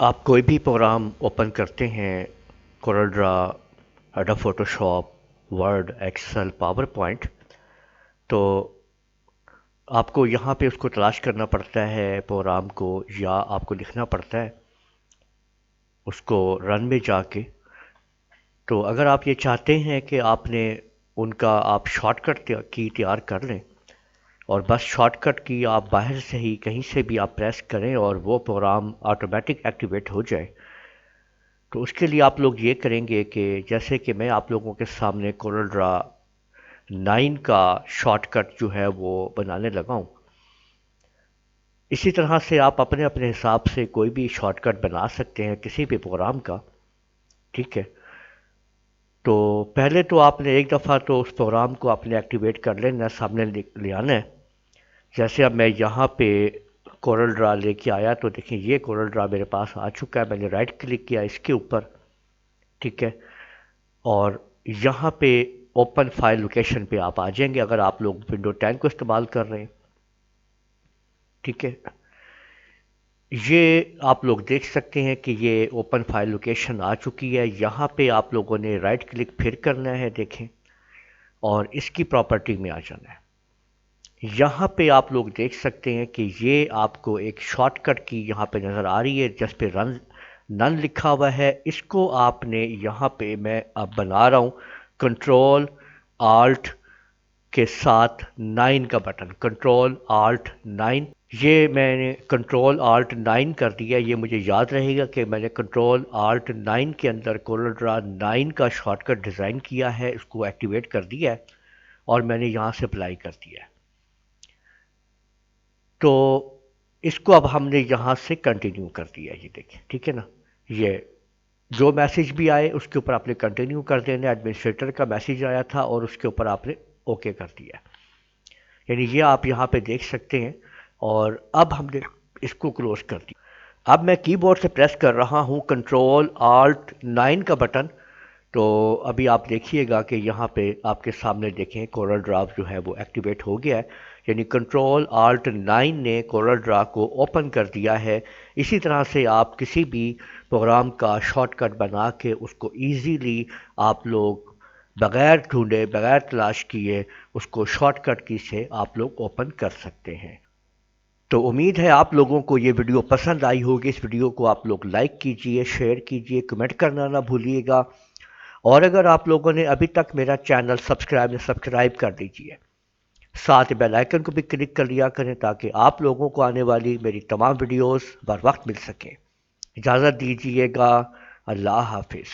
آپ کوئی بھی پروگرام اوپن کرتے ہیں، Corel Draw, Adobe Photoshop, Word, Excel, PowerPoint, تو آپ کو یہاں پہ اس کو تلاش کرنا پڑتا ہے پروگرام کو، یا آپ کو لکھنا پڑتا ہے اس کو رن میں جا کے. تو اگر آپ یہ چاہتے ہیں کہ آپ نے ان کا آپ شارٹ کٹ کی تیار کر لیں، اور بس شارٹ کٹ کی آپ باہر سے ہی کہیں سے بھی آپ پریس کریں اور وہ پروگرام آٹومیٹک ایکٹیویٹ ہو جائے، تو اس کے لیے آپ لوگ یہ کریں گے کہ جیسے کہ میں آپ لوگوں کے سامنے کورل ڈرا 9 کا شارٹ کٹ جو ہے وہ بنانے لگا ہوں. اسی طرح سے آپ اپنے اپنے حساب سے کوئی بھی شارٹ کٹ بنا سکتے ہیں کسی بھی پروگرام کا. ٹھیک ہے، تو پہلے تو آپ نے ایک دفعہ تو اس پروگرام کو آپ نے ایکٹیویٹ کر لینا، سامنے لے آنا ہے. جیسے اب میں یہاں پہ کورل ڈرا لے کے آیا تو دیکھیں یہ کورل ڈرا میرے پاس آ چکا ہے. میں نے رائٹ کلک کیا اس کے اوپر، ٹھیک ہے، اور یہاں پہ اوپن فائل لوکیشن پہ آپ آ جائیں گے اگر آپ لوگ ونڈو 10 کو استعمال کر رہے ہیں. ٹھیک ہے، یہ آپ لوگ دیکھ سکتے ہیں کہ یہ اوپن فائل لوکیشن آ چکی ہے. یہاں پہ آپ لوگوں نے رائٹ کلک پھر کرنا ہے، دیکھیں، اور اس کی پراپرٹی میں آ جانا ہے. یہاں پہ آپ لوگ دیکھ سکتے ہیں کہ یہ آپ کو ایک شارٹ کٹ کی یہاں پہ نظر آ رہی ہے جس پہ نن لکھا ہوا ہے. اس کو آپ نے یہاں پہ میں اب بنا رہا ہوں کنٹرول آلٹ کے ساتھ 9 کا بٹن، کنٹرول آلٹ 9. یہ میں نے کنٹرول آلٹ 9 کر دیا. یہ مجھے یاد رہے گا کہ میں نے کنٹرول آلٹ 9 کے اندر کورل ڈرا 9 کا شارٹ کٹ ڈیزائن کیا ہے، اس کو ایکٹیویٹ کر دیا ہے اور میں نے یہاں سے اپلائی کر دیا ہے. تو اس کو اب ہم نے یہاں سے کنٹینیو کر دیا. یہ دیکھیں، ٹھیک ہے نا، یہ جو میسیج بھی آئے اس کے اوپر آپ نے کنٹینیو کر دینا. ایڈمنسٹریٹر کا میسیج آیا تھا اور اس کے اوپر آپ نے اوکے کر دیا. یعنی یہ آپ یہاں پہ دیکھ سکتے ہیں. اور اب ہم نے اس کو کلوز کر دیا. اب میں کی بورڈ سے پریس کر رہا ہوں کنٹرول آلٹ 9 کا بٹن. تو ابھی آپ دیکھیے گا کہ یہاں پہ آپ کے سامنے دیکھیں کورل ڈرا جو ہے وہ ایکٹیویٹ ہو گیا ہے. یعنی کنٹرول آلٹ 9 نے کورل ڈرا کو اوپن کر دیا ہے. اسی طرح سے آپ کسی بھی پروگرام کا شارٹ کٹ بنا کے اس کو ایزیلی آپ لوگ بغیر ڈھونڈے، بغیر تلاش کیے، اس کو شارٹ کٹ کی سے آپ لوگ اوپن کر سکتے ہیں. تو امید ہے آپ لوگوں کو یہ ویڈیو پسند آئی ہوگی. اس ویڈیو کو آپ لوگ لائک کیجئے، شیئر کیجئے، کمنٹ کرنا نہ بھولیے گا. اور اگر آپ لوگوں نے ابھی تک میرا چینل سبسکرائب کر دیجئے. ساتھ بیل آئیکن کو بھی کلک کر لیا کریں تاکہ آپ لوگوں کو آنے والی میری تمام ویڈیوز بر وقت مل سکیں. اجازت دیجئے گا. اللہ حافظ.